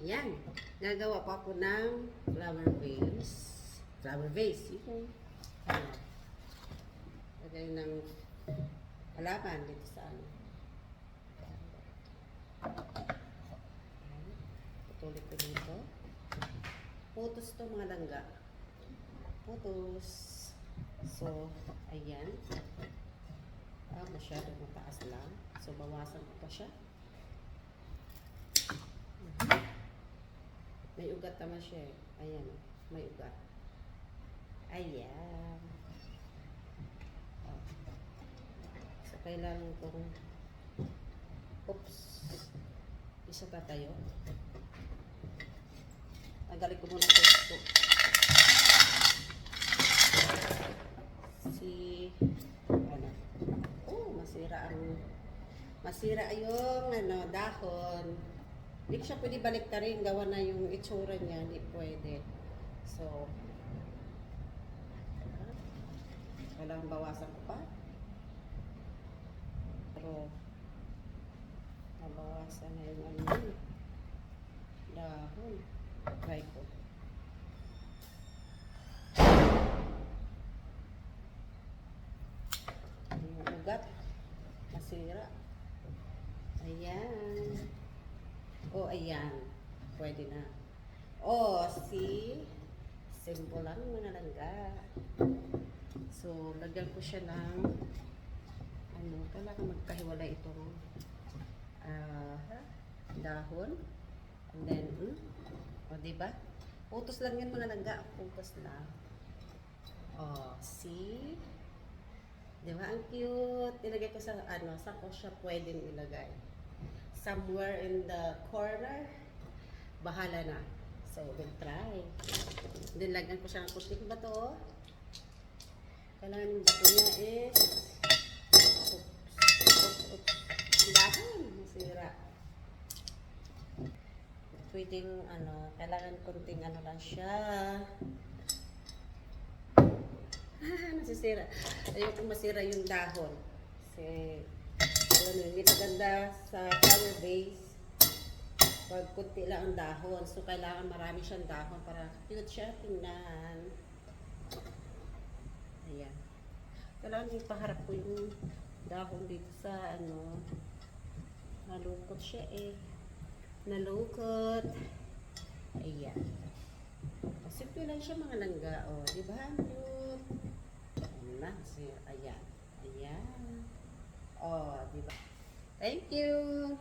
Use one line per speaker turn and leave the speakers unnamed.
Ayan. Nagawa pa ako ng flower vase. Flower vase. Okay. Lagay ng halaman dito sa ano. Patuloy ko dito. Putos to mga langga. Putos. So, ayan. Masyadong mataas lang. So, bawasan ko pa siya. May ugat naman siya eh. Ayan, may ugat. Ayan. So, kailangan itong oops. Isa pa tayo. Tanggalin ko muna ito. Masira yung dahon. Hindi ko siya pwede baliktarin, gawa na yung itsura niya, hindi pwede. So, kailangan bawasan ko pa. Pero, nabawasan na yung dahon. Try ko. Yung ugat, masira. Ayan. Oh, ayan. Pwede na. Oh, see? Simple lang mga langga. So, lagyan ko siya ng kailangan magkahiwalay itong dahon. And then, oh, diba? Putos lang yan mga langga. Putos lang. Oh, see? Diba? Ang cute. Ilagay ko sa saan ko siya pwedeng ilagay. Somewhere in the corner, bahala na. So, we'll try. Then, lagyan ko siya ng kunting bato. Kailangan yung bato niya is dahon. Masira. Pwedeng, kailangan kunting lang siya. Nasisira. Ayoko masira yung dahon. Kasi, hindi maganda sa flower vase pag kunti lang ang dahon. So, kailangan marami siyang dahon para cute siya tingnan. Ayan. Kailangan ipaharap ko yung dahon dito sa nalukot siya eh. Nalukot. Ayan. Simple lang siya mga langga. O, diba? Cute. Ayan. Ayan. Oh, diba? Thank you.